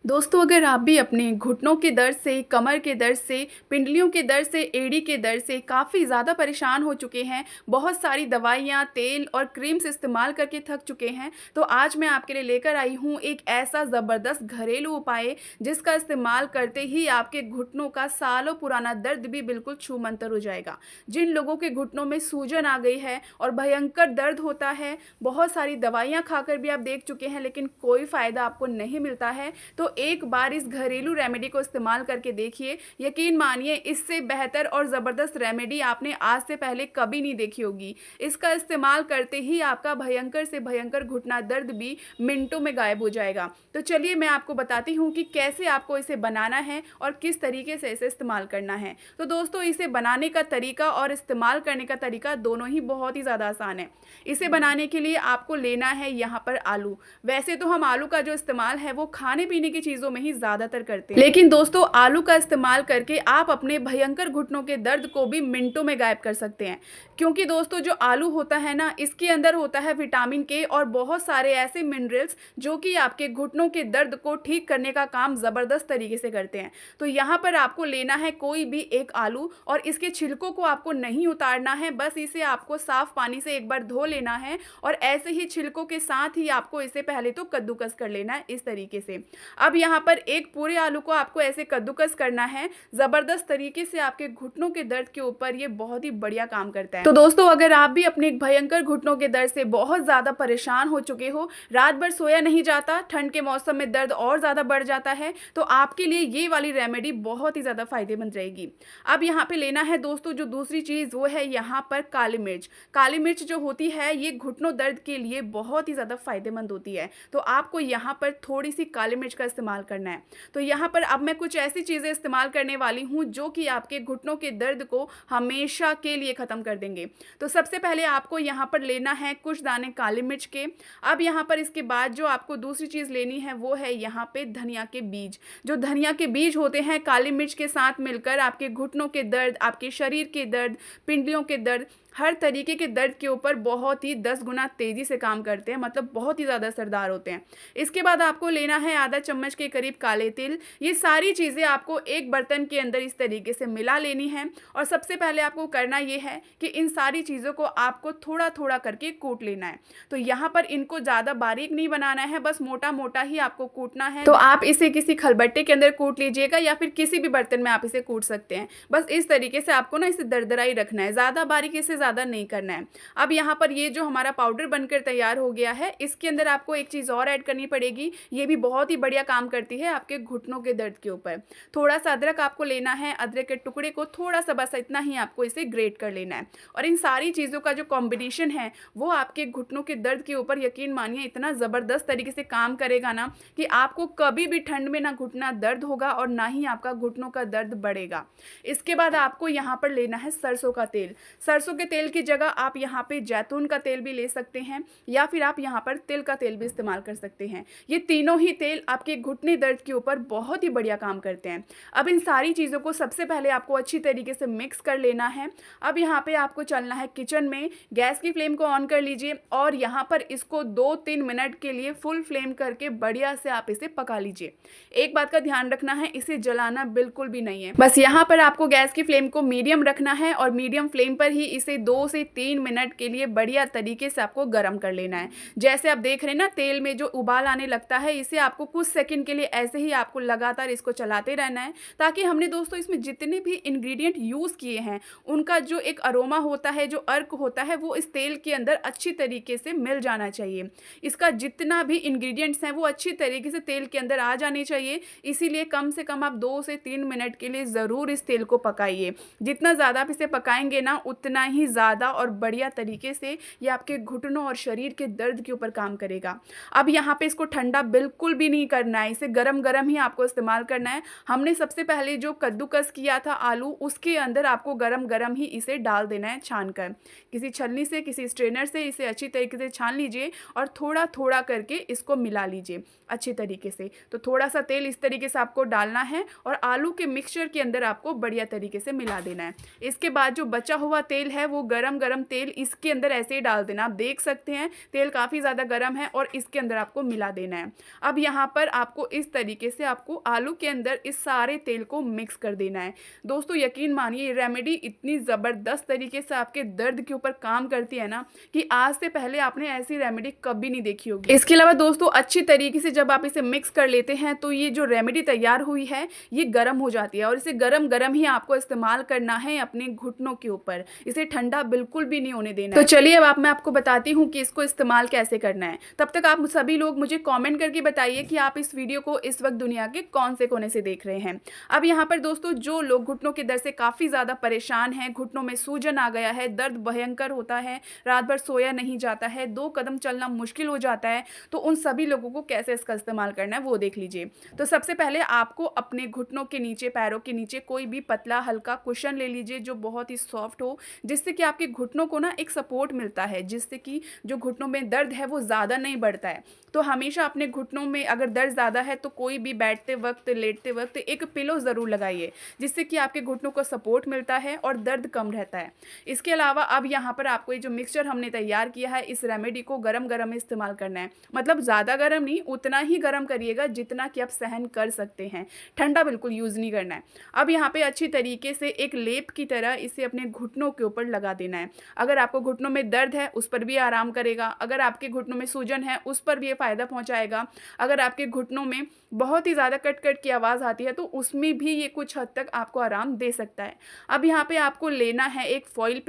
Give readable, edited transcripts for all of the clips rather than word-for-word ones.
दोस्तों, अगर आप भी अपने घुटनों के दर्द से, कमर के दर्द से, पिंडलियों के दर्द से, एड़ी के दर्द से काफ़ी ज़्यादा परेशान हो चुके हैं, बहुत सारी दवाइयाँ, तेल और क्रीम्स इस्तेमाल करके थक चुके हैं, तो आज मैं आपके लिए लेकर आई हूँ एक ऐसा ज़बरदस्त घरेलू उपाय जिसका इस्तेमाल करते ही आपके घुटनों का सालों पुराना दर्द भी बिल्कुल छूमंतर हो जाएगा। जिन लोगों के घुटनों में सूजन आ गई है और भयंकर दर्द होता है, बहुत सारी दवाइयाँ खाकर भी आप देख चुके हैं लेकिन कोई फ़ायदा आपको नहीं मिलता है, तो एक बार इस घरेलू रेमेडी को इस्तेमाल करके देखिए। यकीन मानिए, इससे बेहतर और ज़बरदस्त रेमेडी आपने आज से पहले कभी नहीं देखी होगी। इसका इस्तेमाल करते ही आपका भयंकर से भयंकर घुटना दर्द भी मिनटों में गायब हो जाएगा। तो चलिए मैं आपको बताती हूँ कि कैसे आपको इसे बनाना है और किस तरीके से इसे इस्तेमाल करना है। तो दोस्तों, इसे बनाने का तरीका और इस्तेमाल करने का तरीका दोनों ही बहुत ही ज़्यादा आसान है। इसे बनाने के लिए आपको लेना है यहाँ पर आलू। वैसे तो हम आलू का जो इस्तेमाल है वो खाने पीने की चीज़ों में ही ज़्यादातर करते हैं, लेकिन दोस्तों आलू का इस्तेमाल करके आप अपने भयंकर घुटनों के दर्द को भी मिनटों में गायब कर सकते हैं। क्योंकि दोस्तों जो आलू होता है ना, इसके अंदर होता है विटामिन के और बहुत सारे ऐसे मिनरल्स जो कि आपके घुटनों के दर्द को ठीक करने का काम ज़बरदस्त तरीके से करते हैं। तो यहाँ पर आपको लेना है कोई भी एक आलू और इसके छिलकों को आपको नहीं उतारना है, बस इसे आपको साफ पानी से एक बार धो लेना है और ऐसे ही छिलकों के साथ ही आपको इसे पहले तो कद्दूकस कर लेना है इस तरीके से। अब यहाँ पर एक पूरे आलू को आपको ऐसे कद्दूकस करना है, ज़बरदस्त तरीके से आपके घुटनों के दर्द के ऊपर ये बहुत ही बढ़िया काम करता है। तो दोस्तों, अगर आप भी अपने भयंकर घुटनों के दर्द से बहुत ज़्यादा परेशान हो चुके हो, रात भर सोया नहीं जाता, ठंड के मौसम में दर्द और ज़्यादा बढ़ जाता है, तो आपके लिए ये वाली रेमेडी बहुत ही ज़्यादा फायदेमंद रहेगी। अब यहाँ पे लेना है दोस्तों जो दूसरी चीज़, वो है यहाँ पर काली मिर्च। काली मिर्च जो होती है ये घुटनों दर्द के लिए बहुत ही ज़्यादा फायदेमंद होती है, तो आपको यहाँ पर थोड़ी सी काली मिर्च का इस्तेमाल करना है। तो यहाँ पर अब मैं कुछ ऐसी चीज़ें इस्तेमाल करने वाली हूँ जो कि आपके घुटनों के दर्द को हमेशा के लिए ख़त्म कर देंगे। तो सबसे पहले आपको यहाँ पर लेना है कुछ दाने काली मिर्च के। अब यहाँ पर इसके बाद जो आपको दूसरी चीज़ लेनी है वो है यहाँ पे धनिया के बीज। जो धनिया के बीज होते हैं काली मिर्च के साथ मिलकर आपके घुटनों के दर्द, आपके शरीर के दर्द, पिंडलियों के दर्द, हर तरीके के दर्द के ऊपर बहुत ही 10 गुना तेज़ी से काम करते हैं, मतलब बहुत ही ज़्यादा असरदार होते हैं। इसके बाद आपको लेना है आधा चम्मच के करीब काले तिल। ये सारी चीज़ें आपको एक बर्तन के अंदर इस तरीके से मिला लेनी है और सबसे पहले आपको करना ये है कि इन सारी चीज़ों को आपको थोड़ा थोड़ा करके कूट लेना है। तो यहाँ पर इनको ज़्यादा बारीक नहीं बनाना है, बस मोटा मोटा ही आपको कूटना है। तो आप इसे किसी खलबट्टे के अंदर कूट लीजिएगा या फिर किसी भी बर्तन में आप इसे कूट सकते हैं। बस इस तरीके से आपको ना इसे दरदरा ही रखना है, ज़्यादा बारीक इसे ज़्यादा नहीं करना है। अब यहाँ पर ये जो हमारा पाउडर बनकर तैयार हो गया है, इसके अंदर आपको एक चीज़ और ऐड करनी पड़ेगी। ये भी बहुत ही बढ़िया काम करती है आपके घुटनों के दर्द के ऊपर। थोड़ा सा अदरक आपको लेना है, अदरक के टुकड़े को थोड़ा सा, बस इतना ही आपको इसे ग्रेट कर लेना है। और इन सारी चीज़ों का जो कॉम्बिनेशन है वो आपके घुटनों के दर्द के ऊपर यकीन मानिए इतना ज़बरदस्त तरीके से काम करेगा ना कि आपको कभी भी ठंड में ना घुटना दर्द होगा और ना ही आपका घुटनों का दर्द बढ़ेगा। इसके बाद आपको यहाँ पर लेना है सरसों का तेल। सरसों के तेल की जगह आप यहाँ पे जैतून का तेल भी ले सकते हैं या फिर आप यहाँ पर तिल का तेल भी इस्तेमाल कर सकते हैं। ये तीनों ही तेल आपके घुटने दर्द के ऊपर बहुत ही बढ़िया काम करते हैं। अब इन सारी चीज़ों को सबसे पहले आपको अच्छी तरीके से मिक्स कर लेना है। अब यहाँ पे आपको चलना है किचन में, गैस की फ्लेम को ऑन कर लीजिए और यहाँ पर इसको 2-3 मिनट के लिए फुल फ्लेम करके बढ़िया से आप इसे पका लीजिए। एक बात का ध्यान रखना है, इसे जलाना बिल्कुल भी नहीं है, बस यहाँ पर आपको गैस की फ्लेम को मीडियम रखना है और मीडियम फ्लेम पर ही इसे 2 से 3 मिनट के लिए बढ़िया तरीके से आपको गर्म कर लेना है। जैसे आप देख रहे हैं ना, तेल में जो उबाल आने लगता है, इसे आपको कुछ सेकंड के लिए ऐसे ही आपको लगातार इसको चलाते रहना है, ताकि हमने दोस्तों इसमें जितने भी इंग्रेडिएंट यूज़ किए हैं उनका जो एक अरोमा होता है, जो अर्क होता है, वो इस तेल के अंदर अच्छी तरीके से मिल जाना चाहिए। इसका जितना भी इंग्रेडिएंट्स हैं वो अच्छी तरीके से तेल के अंदर आ जाने चाहिए, इसीलिए कम से कम आप 2 से 3 मिनट के लिए ज़रूर इस तेल को पकाइए। जितना ज़्यादा आप इसे पकाएंगे ना, उतना ही ज़्यादा और बढ़िया तरीके से ये आपके घुटनों और शरीर के दर्द के ऊपर काम करेगा। अब यहाँ पे इसको ठंडा बिल्कुल भी नहीं करना है, इसे गरम गरम ही आपको इस्तेमाल करना है। हमने सबसे पहले जो कद्दूकस किया था आलू, उसके अंदर आपको गरम गरम ही इसे डाल देना है छान कर। किसी छलनी से, किसी स्ट्रेनर से इसे अच्छी तरीके से छान लीजिए और थोड़ा थोड़ा करके इसको मिला लीजिए अच्छी तरीके से। तो थोड़ा सा तेल इस तरीके से आपको डालना है और आलू के मिक्सचर के अंदर आपको बढ़िया तरीके से मिला देना है। इसके बाद जो बचा हुआ तेल है वो गरम-गरम तेल इसके अंदर ऐसे ही डाल देना। आप देख सकते हैं तेल काफ़ी ज़्यादा गरम है और इसके अंदर आपको मिला देना है। अब यहाँ पर आपको इस तरीके से आपको आलू के अंदर इस सारे तेल को मिक्स कर देना है। दोस्तों यकीन मानिए ये रेमेडी इतनी ज़बरदस्त तरीके से आपके दर्द के ऊपर काम करती है ना कि आज से पहले आपने ऐसी रेमेडी कभी नहीं देखी होगी। इसके अलावा दोस्तों अच्छी तरीके से जब आप इसे मिक्स कर लेते हैं तो ये जो रेमेडी तैयार हुई है ये गर्म हो जाती है और इसे गरम-गरम ही आपको इस्तेमाल करना है अपने घुटनों के ऊपर। इसे ठंडा बिल्कुल भी नहीं होने देना है। तो चलिए अब मैं आपको बताती हूँ कि इसको इस्तेमाल कैसे करना है। तब तक आप सभी लोग मुझे कमेंट करके बताइए कि आप इस वीडियो को इस वक्त दुनिया के कौन से कोने से देख रहे हैं। अब यहाँ पर दोस्तों जो लोग घुटनों के दर्द से काफ़ी ज़्यादा परेशान हैं, घुटनों में सूजन आ गया है, दर्द भयंकर होता है, रात भर सोया नहीं जाता है, 2 कदम चलना मुश्किल हो जाता है, तो उन सभी लोगों को कैसे इसका इस्तेमाल करना है वो देख लीजिए। तो सबसे पहले आपको अपने घुटनों के नीचे, पैरों के नीचे कोई भी पतला हल्का कुशन ले लीजिए जो बहुत ही सॉफ्ट हो, जिससे कि आपके घुटनों को ना एक सपोर्ट मिलता है, जिससे कि जो घुटनों में दर्द है वो ज़्यादा नहीं बढ़ता है। तो हमेशा अपने घुटनों में अगर दर्द ज़्यादा है तो कोई भी बैठते वक्त, लेटते वक्त एक पिलो ज़रूर लगाइए, जिससे कि आपके घुटनों को सपोर्ट मिलता है और दर्द कम रहता है। इसके अलावा अब यहाँ पर आपको ये जो मिक्सचर हमने तैयार किया है इस रेमेडी को गरम-गरम इस्तेमाल करना है। मतलब ज़्यादा गरम नहीं, उतना ही गरम करिएगा जितना कि आप सहन कर सकते हैं। ठंडा बिल्कुल यूज़ नहीं करना है। अब यहाँ पे अच्छी तरीके से एक लेप की तरह इसे अपने घुटनों के ऊपर लगा देना है। अगर आपको घुटनों में दर्द है उस पर भी आराम करेगा, अगर आपके घुटनों में सूजन है उस पर भी ये फ़ायदा पहुँचाएगा, अगर आपके घुटनों में बहुत ही ज़्यादा कट-कट की आवाज़ आती है तो उसमें भी ये कुछ हद तक आपको आराम दे सकता है। अब यहाँ पे आपको लेना है एक फॉइल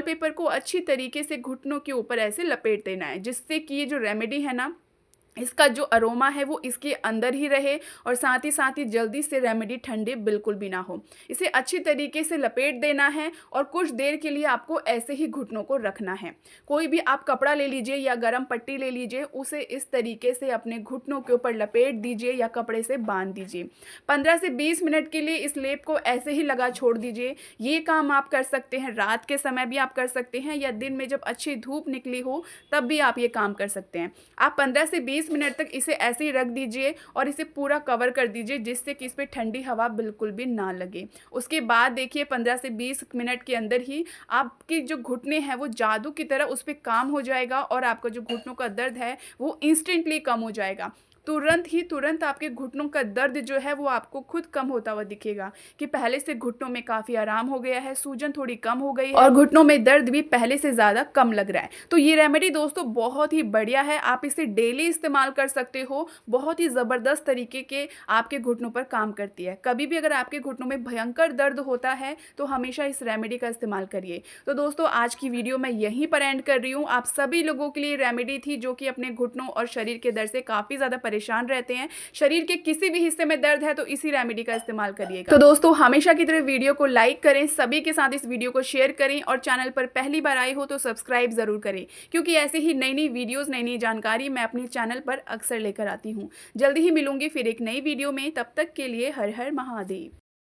पेपर को अच्छी तरीके से घुटनों के ऊपर ऐसे लपेट देना है, जिससे कि ये जो रेमेडी है ना इसका जो अरोमा है वो इसके अंदर ही रहे और साथ ही जल्दी से रेमेडी ठंडे बिल्कुल भी ना हो। इसे अच्छी तरीके से लपेट देना है और कुछ देर के लिए आपको ऐसे ही घुटनों को रखना है। कोई भी आप कपड़ा ले लीजिए या गरम पट्टी ले लीजिए, उसे इस तरीके से अपने घुटनों के ऊपर लपेट दीजिए या कपड़े से बांध दीजिए। 15 से 20 मिनट के लिए इस लेप को ऐसे ही लगा छोड़ दीजिए। ये काम आप कर सकते हैं, रात के समय भी आप कर सकते हैं या दिन में जब अच्छी धूप निकली हो तब भी आप ये काम कर सकते हैं। आप 15 से 20 मिनट तक इसे ऐसे ही रख दीजिए और इसे पूरा कवर कर दीजिए, जिससे कि इस पे ठंडी हवा बिल्कुल भी ना लगे। उसके बाद देखिए 15 से 20 मिनट के अंदर ही आपकी जो घुटने हैं वो जादू की तरह उस पे काम हो जाएगा और आपका जो घुटनों का दर्द है वो इंस्टेंटली कम हो जाएगा। तुरंत आपके घुटनों का दर्द जो है वो आपको खुद कम होता हुआ दिखेगा कि पहले से घुटनों में काफ़ी आराम हो गया है, सूजन थोड़ी कम हो गई है और घुटनों में दर्द भी पहले से ज़्यादा कम लग रहा है। तो ये रेमेडी दोस्तों बहुत ही बढ़िया है, आप इसे डेली इस्तेमाल कर सकते हो। बहुत ही ज़बरदस्त तरीके के आपके घुटनों पर काम करती है। कभी भी अगर आपके घुटनों में भयंकर दर्द होता है तो हमेशा इस रेमेडी का इस्तेमाल करिए। तो दोस्तों आज की वीडियो मैं यहीं पर एंड कर रही हूँ। आप सभी लोगों के लिए रेमेडी थी जो कि अपने घुटनों और शरीर के दर्द से काफ़ी ज़्यादा परेशान रहते हैं। शरीर के किसी भी हिस्से में दर्द है तो इसी रेमेडी का इस्तेमाल करिएगा। तो दोस्तों हमेशा की तरह वीडियो को लाइक करें, सभी के साथ इस वीडियो को शेयर करें और चैनल पर पहली बार आए हो तो सब्सक्राइब जरूर करें, क्योंकि ऐसे ही नई वीडियोस, नई जानकारी मैं अपने चैनल पर अक्सर लेकर आती हूँ। जल्दी ही मिलूंगी फिर एक नई वीडियो में, तब तक के लिए हर हर महादेव।